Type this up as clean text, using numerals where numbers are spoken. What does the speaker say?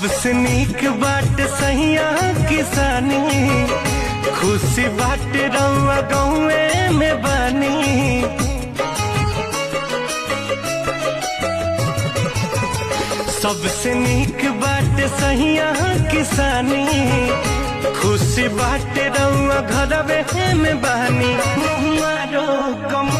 सबसे नीक बाट सहिया किसानी, खुशी बाट रउआ गौए में बानी। सबसे नीक बाट सहिया किसानी, खुशी बाट रउआ घरवे में बानी। मारो कम